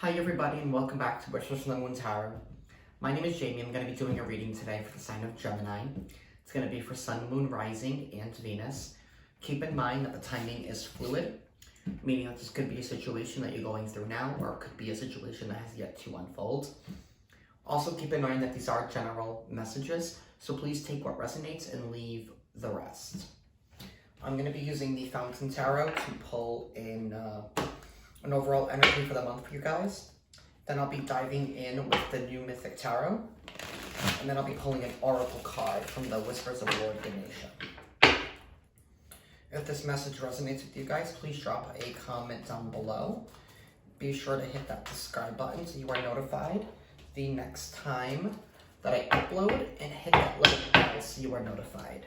Hi everybody and welcome back to WhispersMoon Tarot. My name is Jamie. I'm going to be doing a reading today for the sign of Gemini. It's going to be for Sun, Moon, Rising, and Venus. Keep in mind that the timing is fluid, meaning that this could be a situation that you're going through now, or it could be a situation that has yet to unfold. Also keep in mind that these are general messages, so please take what resonates and leave the rest. I'm going to be using the Fountain Tarot to pull in an overall energy for the month for you guys. Then I'll be diving in with the new Mythic Tarot. And then I'll be pulling an Oracle card from the Whispers of Lord Ganesha. If this message resonates with you guys, please drop a comment down below. Be sure to hit that subscribe button so you are notified the next time that I upload, and hit that little bell so you are notified.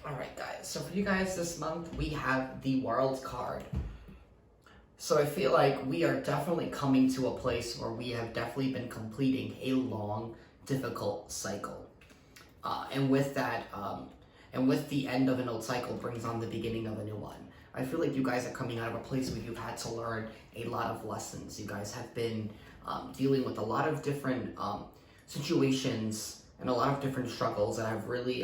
Alright guys, so for you guys this month, we have the World card. So I feel like we are definitely coming to a place where we have definitely been completing a long, difficult cycle. And with that, and with the end of an old cycle brings on the beginning of a new one. I feel like you guys are coming out of a place where you've had to learn a lot of lessons. You guys have been dealing with a lot of different situations and a lot of different struggles that have really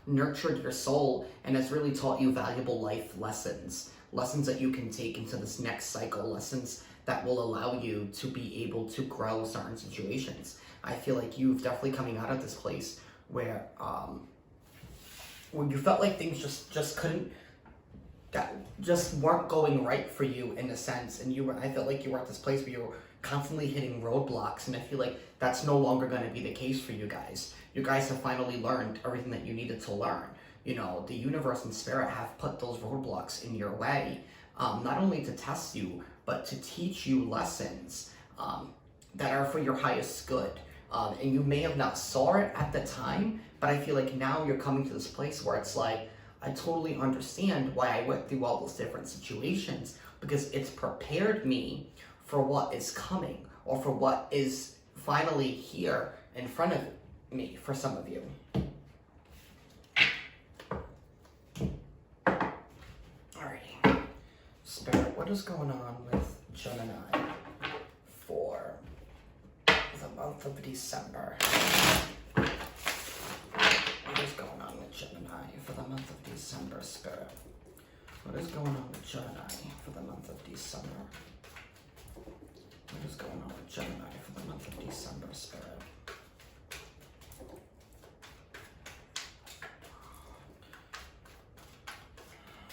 nurtured your soul and has really taught you valuable life lessons that you can take into this next cycle, lessons that will allow you to be able to grow certain situations. I feel like you've definitely coming out of this place where you felt like things just couldn't, that just weren't going right for you in a sense, and I felt like you were at this place where you were constantly hitting roadblocks, and I feel like that's no longer going to be the case for you guys. You guys have finally learned everything that you needed to learn. You know, the universe and spirit have put those roadblocks in your way, not only to test you, but to teach you lessons that are for your highest good. And you may have not saw it at the time, but I feel like now you're coming to this place where it's like, I totally understand why I went through all those different situations, because it's prepared me for what is coming, or for what is finally here in front of me for some of you. Alrighty. Spirit, what is going on with Gemini for the month of December? What is going on with Gemini for the month of December, Spirit? What is going on with Gemini for the month of December? What is going on with Gemini for the month of December, Spirit?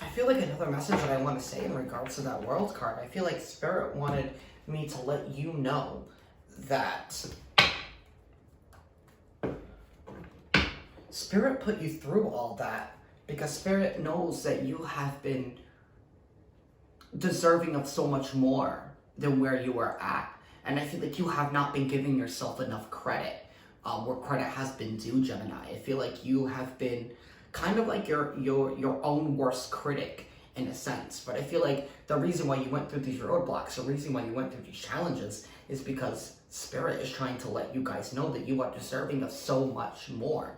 I feel like another message that I want to say in regards to that World card, I feel like Spirit wanted me to let you know that Spirit put you through all that because Spirit knows that you have been deserving of so much more than where you were at. And I feel like you have not been giving yourself enough credit where credit has been due, Gemini. I feel like you have been kind of like your own worst critic in a sense. But I feel like the reason why you went through these roadblocks, the reason why you went through these challenges is because Spirit is trying to let you guys know that you are deserving of so much more.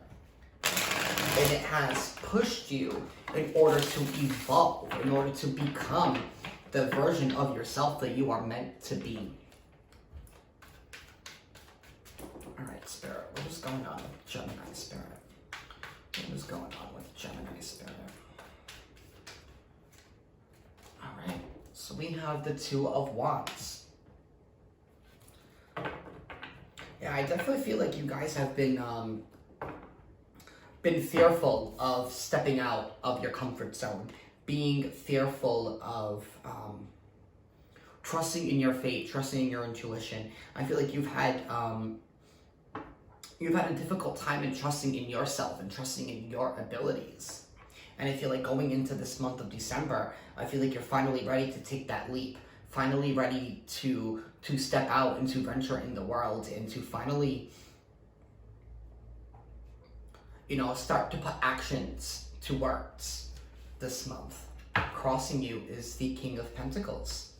And it has pushed you in order to evolve, in order to become the version of yourself that you are meant to be. Alright, Spirit, what is going on with Gemini, Spirit? What is going on with Gemini, Spirit? Alright, so we have the Two of Wands. Yeah, I definitely feel like you guys have been fearful of stepping out of your comfort zone, being fearful of trusting in your fate, trusting in your intuition. I feel like you've had a difficult time in trusting in yourself and trusting in your abilities. And I feel like going into this month of December, I feel like you're finally ready to take that leap, finally ready to step out and to venture in the world and to finally, you know, start to put actions to words this month. Crossing you is the King of Pentacles.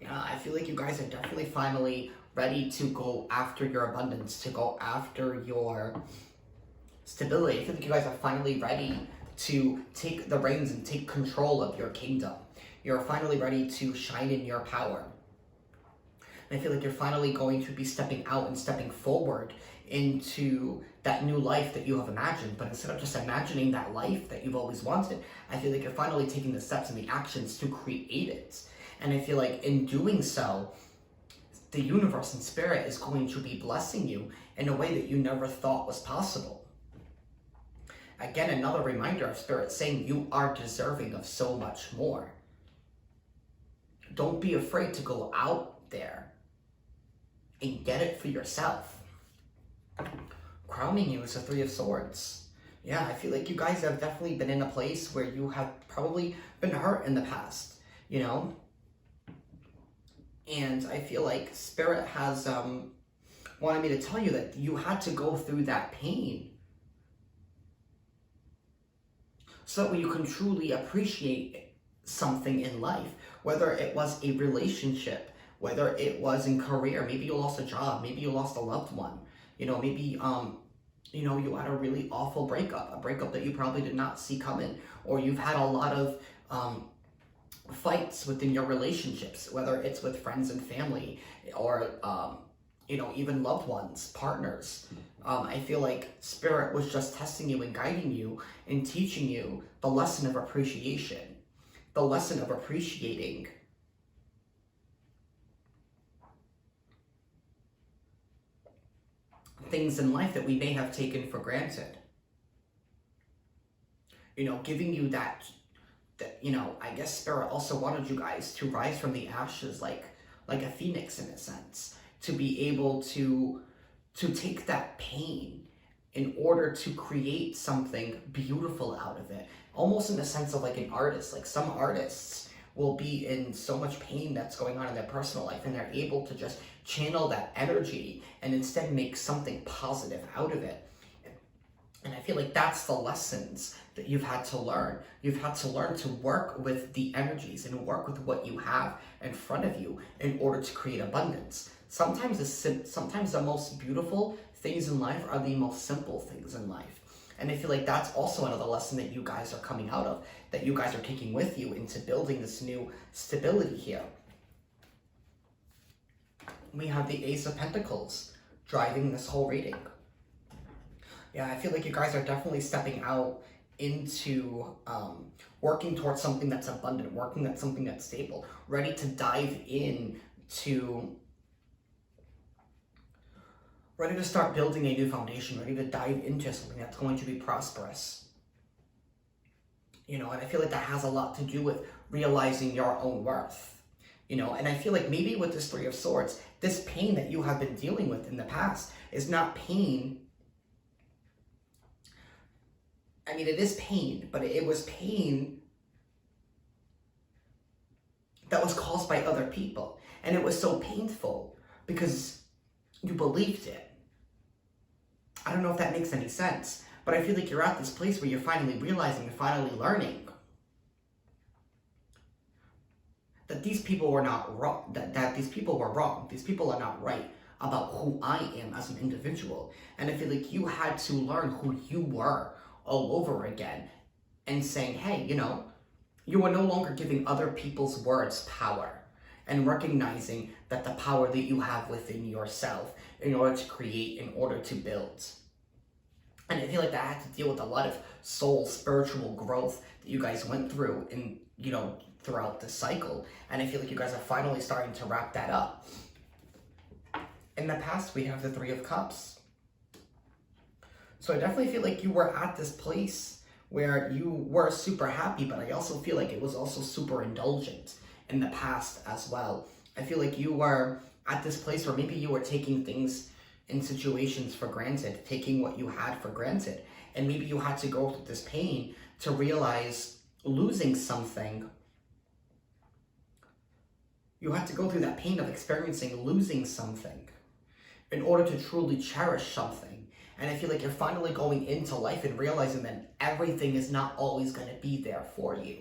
Yeah, I feel like you guys are definitely finally ready to go after your abundance, to go after your stability. I feel like you guys are finally ready to take the reins and take control of your kingdom. You're finally ready to shine in your power. And I feel like you're finally going to be stepping out and stepping forward into that new life that you have imagined. But instead of just imagining that life that you've always wanted, I feel like you're finally taking the steps and the actions to create it. And I feel like in doing so, the universe and spirit is going to be blessing you in a way that you never thought was possible. Again, another reminder of spirit saying you are deserving of so much more. Don't be afraid to go out there and get it for yourself. Crowning you is the Three of Swords. Yeah, I feel like you guys have definitely been in a place where you have probably been hurt in the past, you know? And I feel like spirit has wanted me to tell you that you had to go through that pain so that you can truly appreciate something in life, whether it was a relationship, whether it was in career, maybe you lost a job, maybe you lost a loved one, you know, maybe, you know, you had a really awful breakup, a breakup that you probably did not see coming, or you've had a lot of fights within your relationships, whether it's with friends and family, or, you know, even loved ones, partners. I feel like spirit was just testing you and guiding you and teaching you the lesson of appreciation, the lesson of appreciating things in life that we may have taken for granted. You know, giving you that, you know, I guess spirit also wanted you guys to rise from the ashes like a phoenix in a sense, to be able to take that pain in order to create something beautiful out of it. Almost in the sense of like an artist. Like some artists will be in so much pain that's going on in their personal life, and they're able to just channel that energy and instead make something positive out of it. And I feel like that's the lessons that you've had to learn. You've had to learn to work with the energies and work with what you have in front of you in order to create abundance. Sometimes the most beautiful things in life are the most simple things in life. And I feel like that's also another lesson that you guys are coming out of, that you guys are taking with you into building this new stability here. We have the Ace of Pentacles driving this whole reading. Yeah, I feel like you guys are definitely stepping out into working towards something that's abundant, working at something that's stable, ready to dive ready to start building a new foundation, ready to dive into something that's going to be prosperous. You know, and I feel like that has a lot to do with realizing your own worth. You know, and I feel like maybe with this Three of Swords, this pain that you have been dealing with in the past is not pain. I mean, it is pain, but it was pain that was caused by other people. And it was so painful because you believed it. I don't know if that makes any sense, but I feel like you're at this place where you're finally realizing, you're finally learning that these people were not wrong, that these people were wrong. These people are not right about who I am as an individual. And I feel like you had to learn who you were all over again and saying, hey, you know, you are no longer giving other people's words power, and recognizing that the power that you have within yourself in order to create, in order to build. And I feel like that had to deal with a lot of soul, spiritual growth that you guys went through in, you know, throughout the cycle. And I feel like you guys are finally starting to wrap that up. In the past, we have the Three of Cups. So I definitely feel like you were at this place where you were super happy, but I also feel like it was also super indulgent in the past as well. I feel like you were at this place where maybe you were taking things in situations for granted, taking what you had for granted. And maybe you had to go through this pain to realize losing something. You had to go through that pain of experiencing losing something in order to truly cherish something. And I feel like you're finally going into life and realizing that everything is not always going to be there for you.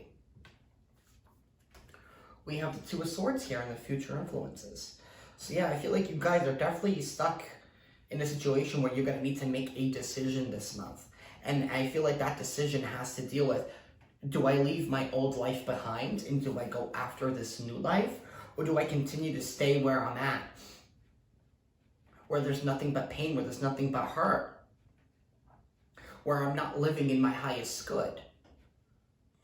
We have the Two of Swords here in the future influences. So yeah, I feel like you guys are definitely stuck in a situation where you're going to need to make a decision this month. And I feel like that decision has to deal with Do I leave my old life behind and do I go after this new life? Or do I continue to stay where I'm at? Where there's nothing but pain, where there's nothing but hurt, where I'm not living in my highest good.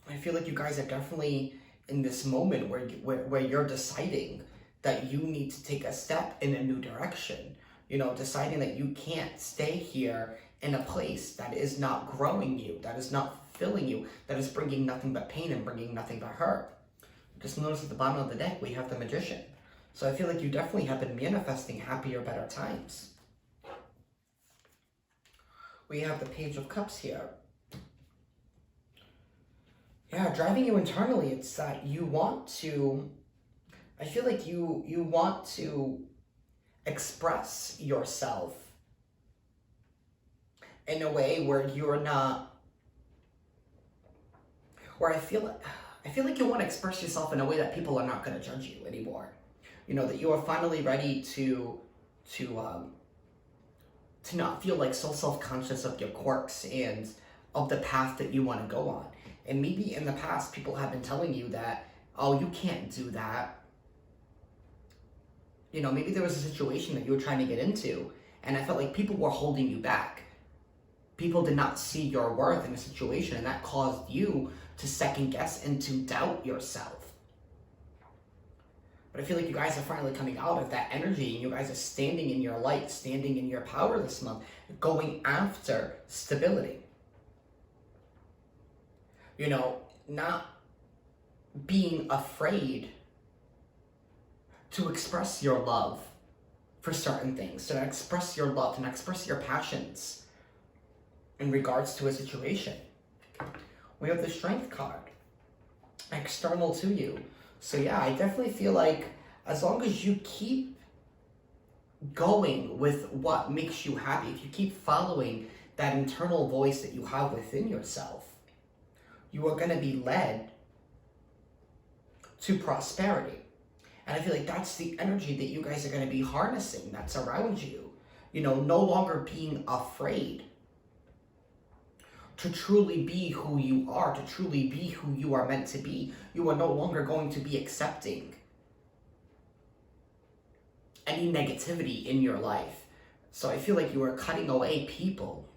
I feel like you guys are definitely in this moment where you're deciding that you need to take a step in a new direction. You know, deciding that you can't stay here in a place that is not growing you, that is not fulfilling you, that is bringing nothing but pain and bringing nothing but hurt. Just notice at the bottom of the deck, we have the Magician. So I feel like you definitely have been manifesting happier, better times. We have the Page of Cups here. Yeah, driving you internally, it's that you want to, I feel like you want to express yourself in a way where you're not, where I feel like you want to express yourself in a way that people are not going to judge you anymore. You know, that you are finally ready to not feel like so self-conscious of your quirks and of the path that you want to go on. And maybe in the past, people have been telling you that, oh, you can't do that. You know, maybe there was a situation that you were trying to get into, and I felt like people were holding you back. People did not see your worth in a situation, and that caused you to second guess and to doubt yourself. But I feel like you guys are finally coming out of that energy, and you guys are standing in your light, standing in your power this month, going after stability. You know, not being afraid to express your love for certain things, to express your love, to express your passions in regards to a situation. We have the Strength card, external to you. So yeah, I definitely feel like as long as you keep going with what makes you happy, if you keep following that internal voice that you have within yourself, you are going to be led to prosperity. And I feel like that's the energy that you guys are going to be harnessing that's around you. You know, no longer being afraid to truly be who you are, to truly be who you are meant to be. You are no longer going to be accepting any negativity in your life. So I feel like you are cutting away people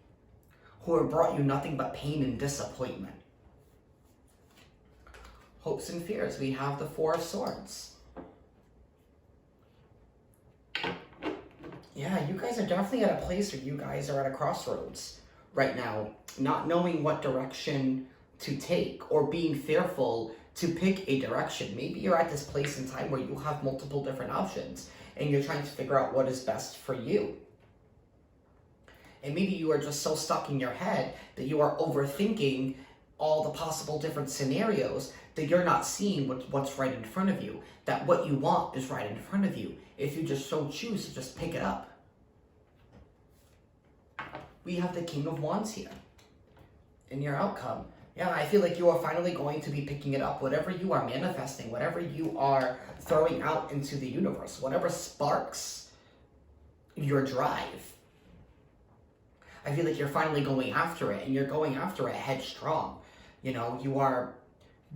who have brought you nothing but pain and disappointment. Hopes and fears, we have the Four of Swords. Yeah, you guys are definitely at a place where you guys are at a crossroads right now, not knowing what direction to take or being fearful to pick a direction. Maybe you're at this place in time where you have multiple different options and you're trying to figure out what is best for you. And maybe you are just so stuck in your head that you are overthinking all the possible different scenarios that you're not seeing what's right in front of you, that what you want is right in front of you, if you just so choose to just pick it up. We have the King of Wands here in your outcome. Yeah, I feel like you are finally going to be picking it up. Whatever you are manifesting, whatever you are throwing out into the universe, whatever sparks your drive, I feel like you're finally going after it, and you're going after it headstrong. You know, you are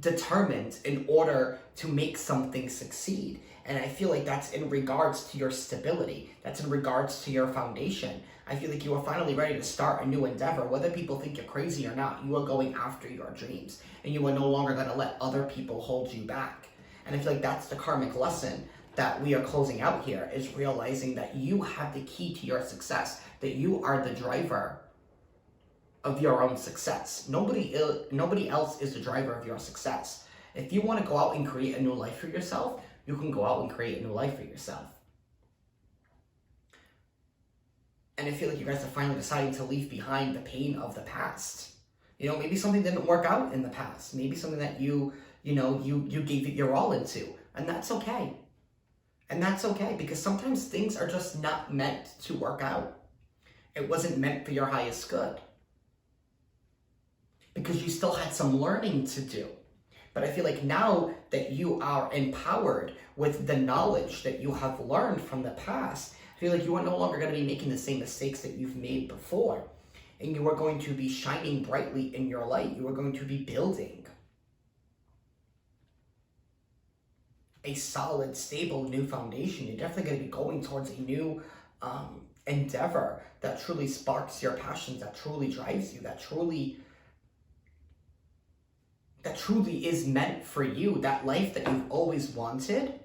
determined in order to make something succeed. And I feel like that's in regards to your stability. That's in regards to your foundation. I feel like you are finally ready to start a new endeavor. Whether people think you're crazy or not, you are going after your dreams. And you are no longer going to let other people hold you back. And I feel like that's the karmic lesson that we are closing out here, is realizing that you have the key to your success, that you are the driver of your own success. Nobody else is the driver of your success. If you want to go out and create a new life for yourself, you can go out and create a new life for yourself. And I feel like you guys are finally deciding to leave behind the pain of the past. You know, maybe something didn't work out in the past. Maybe something that you gave it your all into. And that's okay. And that's okay, because sometimes things are just not meant to work out. It wasn't meant for your highest good, because you still had some learning to do. But I feel like now that you are empowered with the knowledge that you have learned from the past, I feel like you are no longer going to be making the same mistakes that you've made before. And you are going to be shining brightly in your light. You are going to be building. a solid, stable new foundation. You're definitely going to be going towards a new endeavor that truly sparks your passions, that truly drives you, that truly is meant for you. That life that you've always wanted,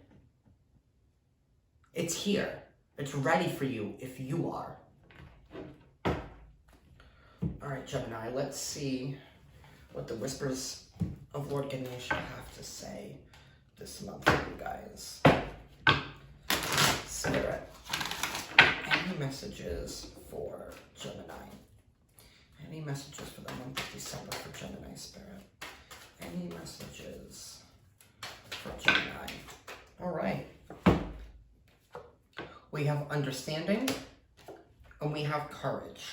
it's here. It's ready for you if you are. All right, Gemini, let's see what the Whispers of Lord Ganesha have to say this month for you guys. Spirit, any messages for Gemini? Any messages for the month of December for Gemini, Spirit? Any messages for Gemini? All right. We have understanding and we have courage.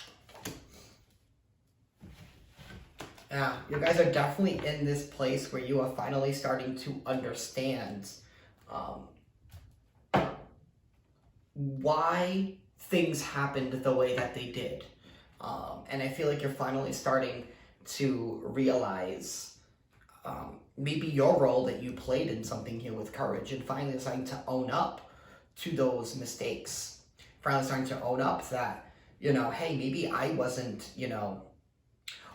Yeah, you guys are definitely in this place where you are finally starting to understand why things happened the way that they did. And I feel like you're finally starting to realize maybe your role that you played in something here with courage, and finally starting to own up to those mistakes. Finally starting to own up that, hey, maybe I wasn't,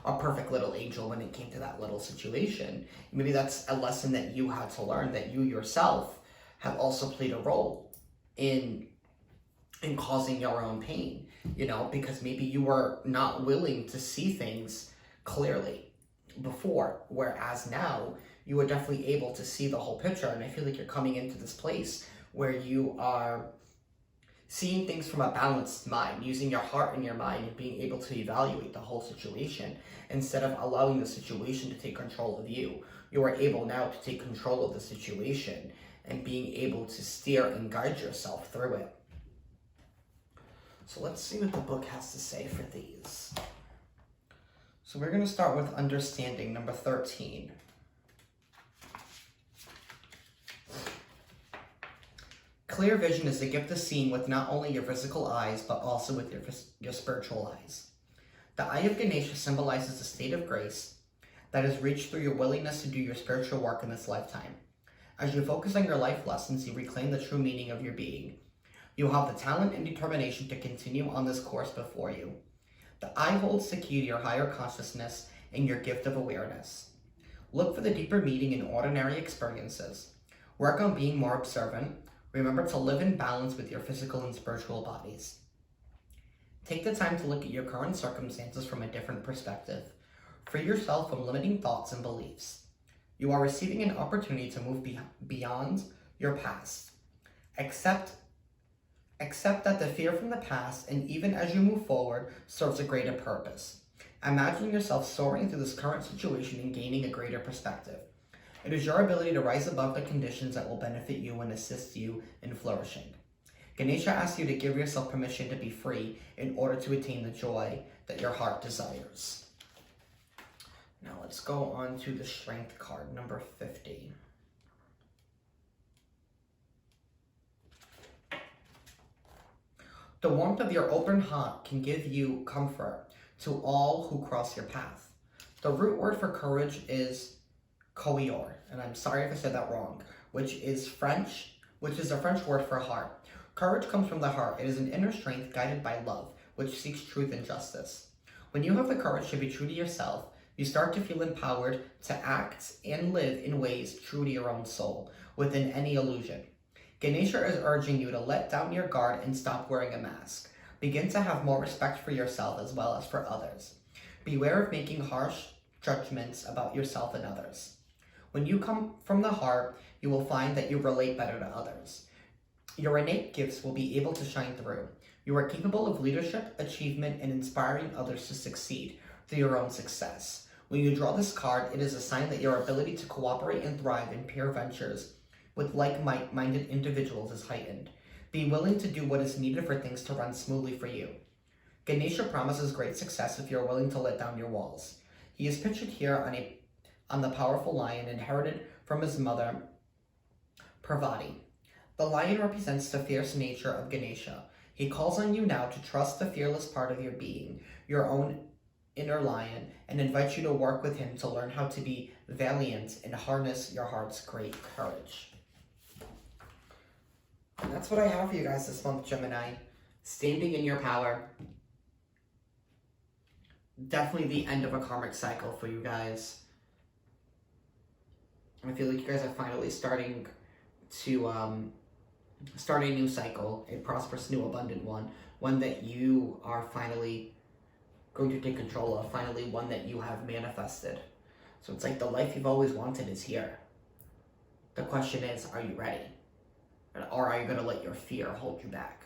a perfect little angel when it came to that little situation. Maybe that's a lesson that you had to learn, that you yourself have also played a role in causing your own pain, because maybe you were not willing to see things clearly before, whereas now you are definitely able to see the whole picture. And I feel like you're coming into this place where you are seeing things from a balanced mind, using your heart and your mind, and being able to evaluate the whole situation instead of allowing the situation to take control of you. You are able now to take control of the situation and being able to steer and guide yourself through it. So let's see what the book has to say for these. So we're going to start with understanding, number 13. Clear vision is the gift of seeing with not only your physical eyes, but also with your spiritual eyes. The eye of Ganesha symbolizes a state of grace that is reached through your willingness to do your spiritual work in this lifetime. As you focus on your life lessons, you reclaim the true meaning of your being. You will have the talent and determination to continue on this course before you. The eye holds the key to your higher consciousness and your gift of awareness. Look for the deeper meaning in ordinary experiences. Work on being more observant. Remember to live in balance with your physical and spiritual bodies. Take the time to look at your current circumstances from a different perspective. Free yourself from limiting thoughts and beliefs. You are receiving an opportunity to move beyond your past. Accept that the fear from the past, and even as you move forward, serves a greater purpose. Imagine yourself soaring through this current situation and gaining a greater perspective. It is your ability to rise above the conditions that will benefit you and assist you in flourishing. Ganesha asks you to give yourself permission to be free in order to attain the joy that your heart desires. Now let's go on to the Strength card, number 50. The warmth of your open heart can give you comfort to all who cross your path. The root word for courage is coeur, and I'm sorry if I said that wrong, which is a French word for heart. Courage comes from the heart. It is an inner strength guided by love, which seeks truth and justice. When you have the courage to be true to yourself, you start to feel empowered to act and live in ways true to your own soul, within any illusion. Ganesha is urging you to let down your guard and stop wearing a mask. Begin to have more respect for yourself as well as for others. Beware of making harsh judgments about yourself and others. When you come from the heart, you will find that you relate better to others. Your innate gifts will be able to shine through. You are capable of leadership, achievement, and inspiring others to succeed through your own success. When you draw this card, it is a sign that your ability to cooperate and thrive in peer ventures with like-minded individuals is heightened. Be willing to do what is needed for things to run smoothly for you. Ganesha promises great success if you are willing to let down your walls. He is pictured here on the powerful lion inherited from his mother, Parvati. The lion represents the fierce nature of Ganesha. He calls on you now to trust the fearless part of your being, your own inner lion, and invites you to work with him to learn how to be valiant and harness your heart's great courage. that's what I have for you guys this month, Gemini. Standing in your power. Definitely the end of a karmic cycle for you guys. I feel like you guys are finally starting to start a new cycle, a prosperous, new, abundant one that you are finally going to take control of, finally one that you have manifested. So it's like the life you've always wanted is here. The question is, are you ready? Or are you going to let your fear hold you back?